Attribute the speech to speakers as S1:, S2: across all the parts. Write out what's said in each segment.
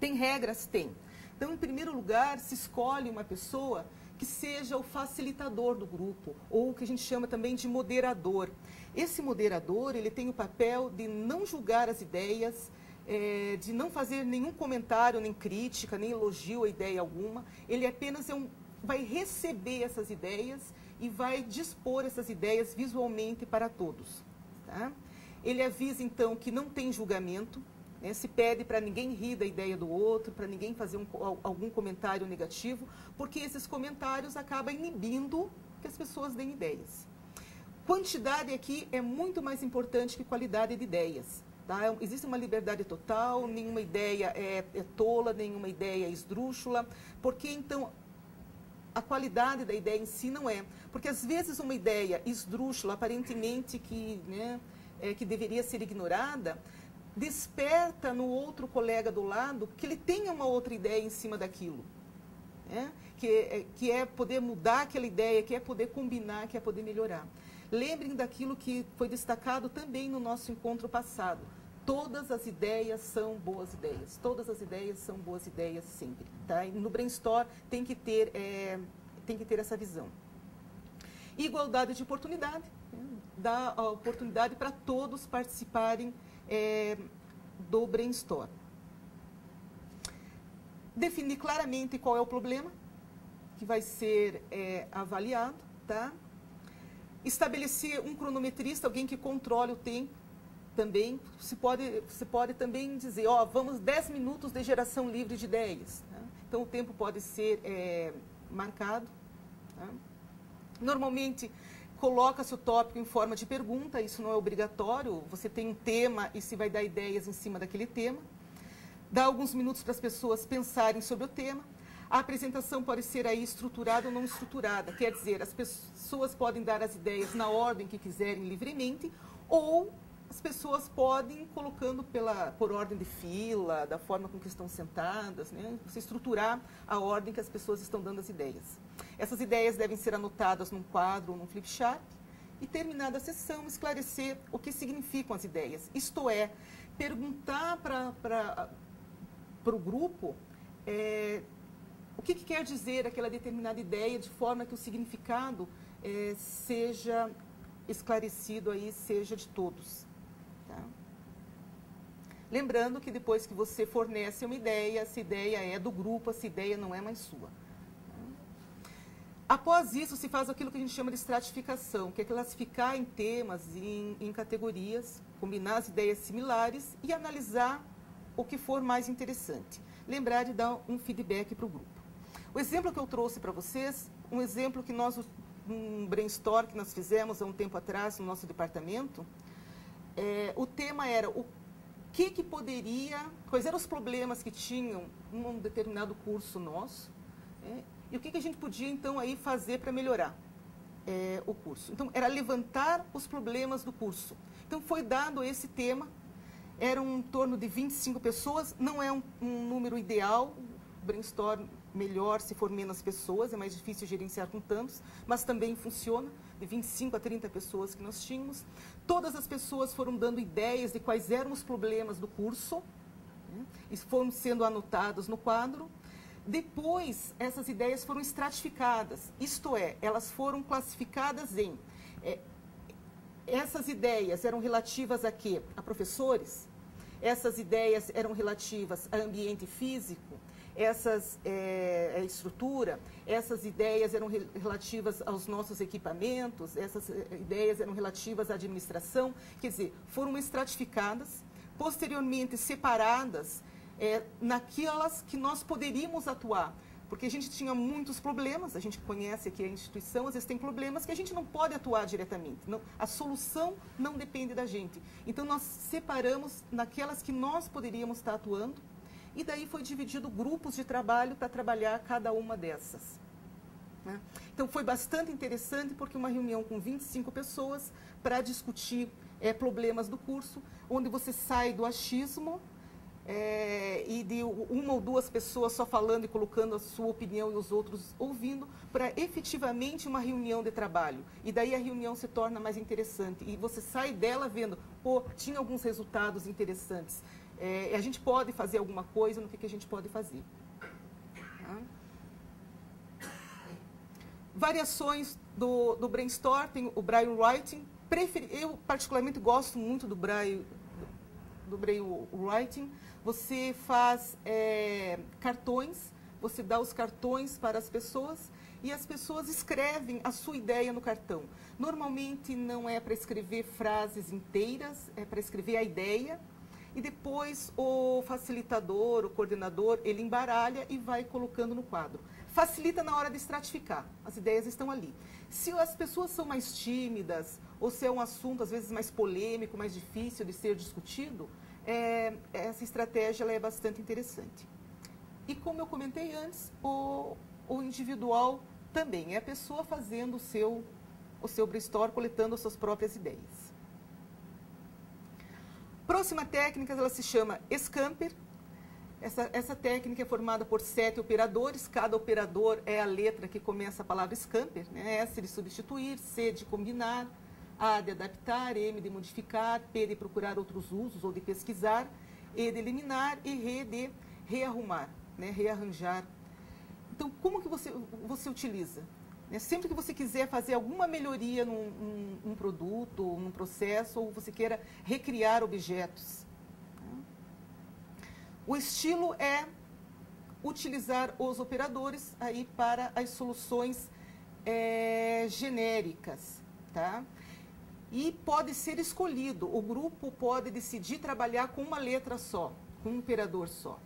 S1: Tem regras? Tem. Então, em primeiro lugar, se escolhe uma pessoa que seja o facilitador do grupo, ou o que a gente chama também de moderador. Esse moderador, ele tem o papel de não julgar as ideias, de não fazer nenhum comentário, nem crítica, nem elogio a ideia alguma. Ele apenas vai receber essas ideias e vai dispor essas ideias visualmente para todos. Tá? Ele avisa, então, que não tem julgamento, né? Se pede para ninguém rir da ideia do outro, para ninguém fazer algum comentário negativo, porque esses comentários acabam inibindo que as pessoas deem ideias. Quantidade aqui é muito mais importante que qualidade de ideias. Tá? Existe uma liberdade total, nenhuma ideia é tola, nenhuma ideia é esdrúxula, porque então a qualidade da ideia em si não é. Porque às vezes uma ideia esdrúxula, aparentemente que deveria ser ignorada, desperta no outro colega do lado que ele tenha uma outra ideia em cima daquilo. Né? Que é poder mudar aquela ideia, que é poder combinar, que é poder melhorar. Lembrem daquilo que foi destacado também no nosso encontro passado. Todas as ideias são boas ideias. Todas as ideias são boas ideias sempre. Tá? E no brainstorm tem que ter essa visão. Igualdade de oportunidade. Né? Dá a oportunidade para todos participarem do brainstorm. Definir claramente qual é o problema que vai ser avaliado. Tá? Estabelecer um cronometrista, alguém que controle o tempo também. Você pode também dizer, vamos 10 minutos de geração livre de ideias. Tá? Então, o tempo pode ser marcado. Tá? Normalmente, coloca-se o tópico em forma de pergunta, isso não é obrigatório. Você tem um tema e se vai dar ideias em cima daquele tema. Dá alguns minutos para as pessoas pensarem sobre o tema. A apresentação pode ser aí estruturada ou não estruturada, quer dizer, as pessoas podem dar as ideias na ordem que quiserem livremente, ou as pessoas podem ir colocando por ordem de fila, da forma com que estão sentadas, né? Você estruturar a ordem que as pessoas estão dando as ideias. Essas ideias devem ser anotadas num quadro ou num flipchart, e terminada a sessão, esclarecer o que significam as ideias. Isto é, perguntar para o grupo o que quer dizer aquela determinada ideia, de forma que o significado seja esclarecido aí, seja de todos. Tá? Lembrando que depois que você fornece uma ideia, essa ideia é do grupo, essa ideia não é mais sua. Tá? Após isso, se faz aquilo que a gente chama de estratificação, que é classificar em temas, em categorias, combinar as ideias similares e analisar o que for mais interessante. Lembrar de dar um feedback para o grupo. O exemplo que eu trouxe para vocês, um exemplo que um brainstorm que nós fizemos há um tempo atrás no nosso departamento, o tema era quais eram os problemas que tinham num determinado curso nosso, e o que a gente podia então aí fazer para melhorar o curso. Então, era levantar os problemas do curso. Então, foi dado esse tema, eram em torno de 25 pessoas, não é um número ideal, brainstorm melhor se for menos pessoas, é mais difícil gerenciar com tantos, mas também funciona, de 25 a 30 pessoas que nós tínhamos. Todas as pessoas foram dando ideias de quais eram os problemas do curso, né, e foram sendo anotados no quadro. Depois, essas ideias foram estratificadas, isto é, elas foram classificadas em... essas ideias eram relativas a quê? A professores? Essas ideias eram relativas a ambiente físico? A estrutura, essas ideias eram relativas aos nossos equipamentos, essas ideias eram relativas à administração, quer dizer, foram estratificadas, posteriormente separadas naquelas que nós poderíamos atuar, porque a gente tinha muitos problemas, a gente conhece aqui a instituição, às vezes tem problemas que a gente não pode atuar diretamente, a solução não depende da gente. Então, nós separamos naquelas que nós poderíamos estar atuando, e daí foi dividido grupos de trabalho para trabalhar cada uma dessas. Né? Então, foi bastante interessante, porque uma reunião com 25 pessoas para discutir problemas do curso, onde você sai do achismo e de uma ou duas pessoas só falando e colocando a sua opinião e os outros ouvindo, para efetivamente uma reunião de trabalho. E daí a reunião se torna mais interessante. E você sai dela vendo, tinha alguns resultados interessantes. a gente pode fazer alguma coisa no que a gente pode fazer. Tá? Variações do brainstorm, tem o brainwriting. Eu particularmente gosto muito do brainwriting. Você faz cartões, você dá os cartões para as pessoas e as pessoas escrevem a sua ideia no cartão. Normalmente não é para escrever frases inteiras, é para escrever a ideia e depois o facilitador, o coordenador, ele embaralha e vai colocando no quadro. Facilita na hora de estratificar, as ideias estão ali. Se as pessoas são mais tímidas ou se é um assunto às vezes mais polêmico, mais difícil de ser discutido, essa estratégia ela é bastante interessante. E como eu comentei antes, o individual também é a pessoa fazendo o seu brainstorm, coletando as suas próprias ideias. Próxima técnica, ela se chama Scamper. Essa técnica é formada por 7 operadores, cada operador é a letra que começa a palavra Scamper, né? S de substituir, C de combinar, A de adaptar, M de modificar, P de procurar outros usos ou de pesquisar, E de eliminar e R de rearrumar, né? Rearranjar. Então, como que você utiliza? Sempre que você quiser fazer alguma melhoria num produto, num processo, ou você queira recriar objetos. O estilo é utilizar os operadores aí para as soluções genéricas, tá? E pode ser escolhido, o grupo pode decidir trabalhar com uma letra só, com um operador só,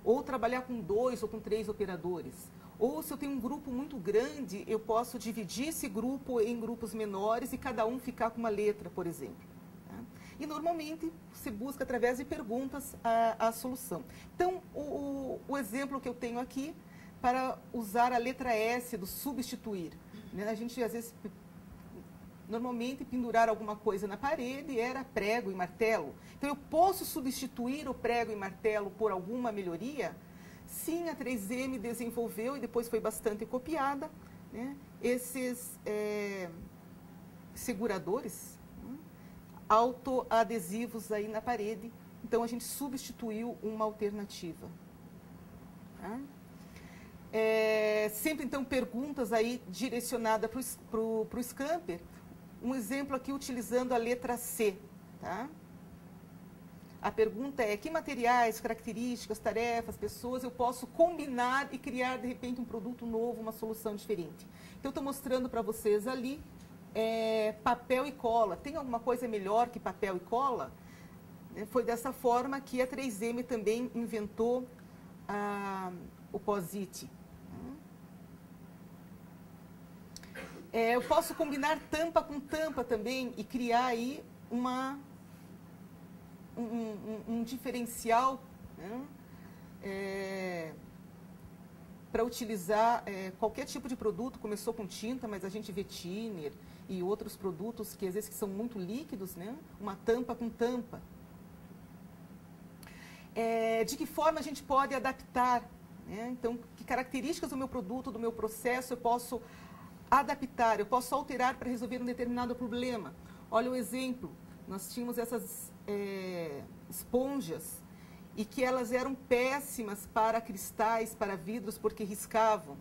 S1: ou trabalhar com 2 ou com 3 operadores. Ou se eu tenho um grupo muito grande, eu posso dividir esse grupo em grupos menores e cada um ficar com uma letra, por exemplo. E normalmente se busca através de perguntas a solução. Então, o exemplo que eu tenho aqui, para usar a letra S do substituir. Né? A gente, às vezes, normalmente pendurar alguma coisa na parede era prego e martelo. Então, eu posso substituir o prego e martelo por alguma melhoria? Sim, a 3M desenvolveu e depois foi bastante copiada, né? Esses seguradores, autoadesivos aí na parede. Então, a gente substituiu uma alternativa. Tá? Sempre, então, perguntas aí direcionadas para o Scamper. Um exemplo aqui utilizando a letra C. Tá? A pergunta é: que materiais, características, tarefas, pessoas eu posso combinar e criar, de repente, um produto novo, uma solução diferente? Então, eu estou mostrando para vocês ali papel e cola. Tem alguma coisa melhor que papel e cola? Foi dessa forma que a 3M também inventou o POS-it. Eu posso combinar tampa com tampa também e criar aí um diferencial, né? Para utilizar qualquer tipo de produto. Começou com tinta, mas a gente vê thinner e outros produtos que às vezes são muito líquidos, né? Uma tampa com tampa. De que forma a gente pode adaptar, né? Então, que características do meu produto, do meu processo eu posso adaptar, eu posso alterar para resolver um determinado problema. Olha o exemplo, nós tínhamos essas esponjas e que elas eram péssimas para cristais, para vidros, porque riscavam.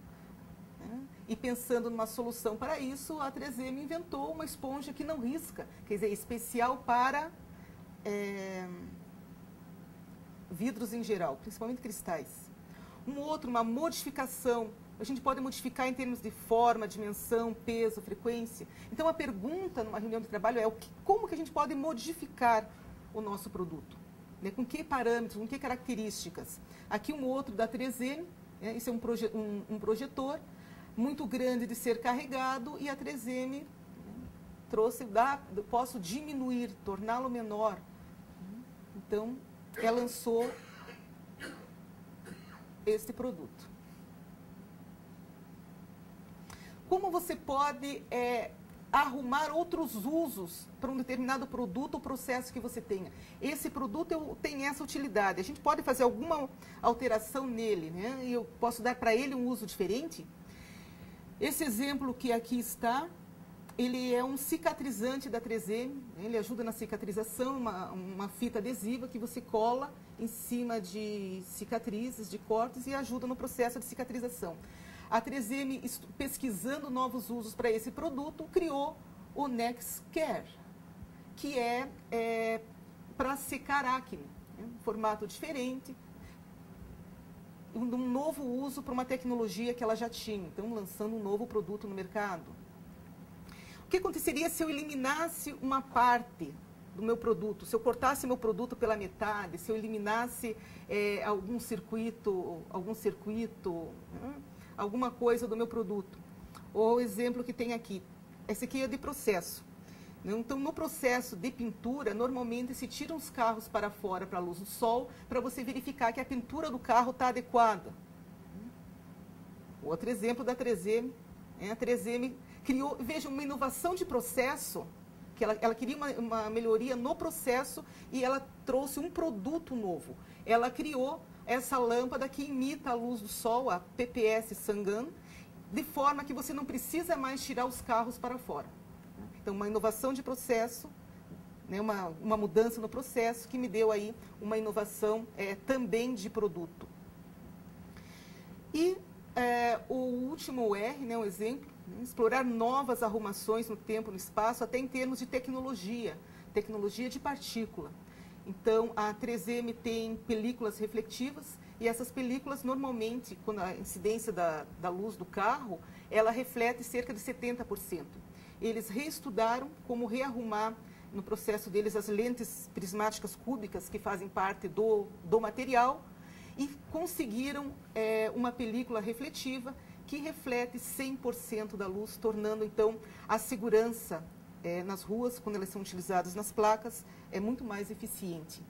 S1: Né? E pensando numa solução para isso, a 3M inventou uma esponja que não risca, quer dizer, especial para vidros em geral, principalmente cristais. Uma modificação, a gente pode modificar em termos de forma, dimensão, peso, frequência. Então, a pergunta numa reunião de trabalho é como que a gente pode modificar o nosso produto? Né? Com que parâmetros, com que características? Aqui um outro da 3M, isso é um projetor muito grande de ser carregado e a 3M trouxe, posso diminuir, torná-lo menor. Então, ela lançou este produto. Como você pode arrumar outros usos para um determinado produto ou processo que você tenha? Esse produto tem essa utilidade. A gente pode fazer alguma alteração nele, né? E eu posso dar para ele um uso diferente? Esse exemplo que aqui está Ele é um cicatrizante da 3M, ele ajuda na cicatrização, uma fita adesiva que você cola em cima de cicatrizes, de cortes, e ajuda no processo de cicatrização. A 3M, pesquisando novos usos para esse produto, criou o NexCare, que é para secar acne, um formato diferente, um novo uso para uma tecnologia que ela já tinha, então lançando um novo produto no mercado. O que aconteceria se eu eliminasse uma parte do meu produto, se eu cortasse meu produto pela metade, se eu eliminasse algum circuito, alguma coisa do meu produto? Ou o exemplo que tem aqui, esse aqui é de processo. Então, no processo de pintura, normalmente se tiram os carros para fora para a luz do sol, para você verificar que a pintura do carro está adequada. Outro exemplo da 3M, a 3M criou, veja, uma inovação de processo, que ela queria uma melhoria no processo e ela trouxe um produto novo. Ela criou essa lâmpada que imita a luz do sol, a PPS Sangan, de forma que você não precisa mais tirar os carros para fora. Então, uma inovação de processo, né, uma mudança no processo que me deu aí uma inovação também de produto. E o último R, né, um exemplo, explorar novas arrumações no tempo e no espaço, até em termos de tecnologia de partícula. Então, a 3M tem películas reflectivas e essas películas, normalmente, quando a incidência da luz do carro, ela reflete cerca de 70%. Eles reestudaram como rearrumar, no processo deles, as lentes prismáticas cúbicas que fazem parte do material e conseguiram uma película refletiva que reflete 100% da luz, tornando, então, a segurança nas ruas, quando elas são utilizadas nas placas, é muito mais eficiente.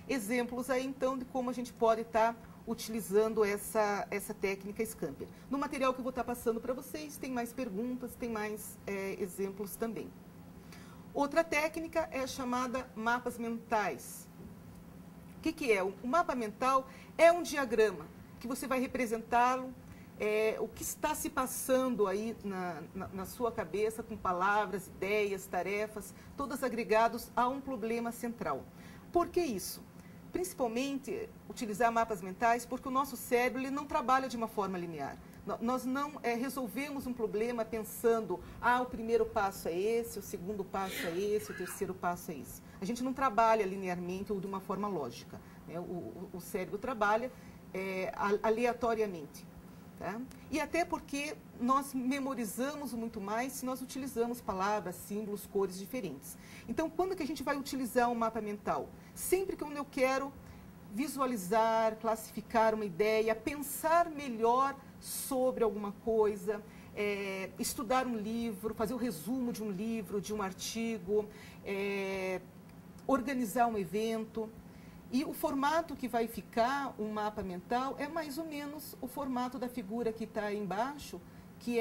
S1: Exemplos aí, então, de como a gente pode estar utilizando essa técnica Scamper. No material que eu vou estar passando para vocês, tem mais perguntas, tem mais exemplos também. Outra técnica é a chamada mapas mentais. O que é? O mapa mental é um diagrama que você vai representá-lo, o que está se passando aí na sua cabeça, com palavras, ideias, tarefas, todas agregados a um problema central. Por que isso? Principalmente utilizar mapas mentais, porque o nosso cérebro ele não trabalha de uma forma linear. Nós não resolvemos um problema pensando, o primeiro passo é esse, o segundo passo é esse, o terceiro passo é esse. A gente não trabalha linearmente ou de uma forma lógica, né? O cérebro trabalha aleatoriamente. Tá? E até porque nós memorizamos muito mais se nós utilizamos palavras, símbolos, cores diferentes. Então, quando que a gente vai utilizar um mapa mental? Sempre que eu quero visualizar, classificar uma ideia, pensar melhor sobre alguma coisa, estudar um livro, fazer o resumo de um livro, de um artigo, organizar um evento. E o formato que vai ficar um mapa mental é mais ou menos o formato da figura que está aí embaixo, que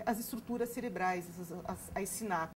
S1: as estruturas cerebrais, as sinapses.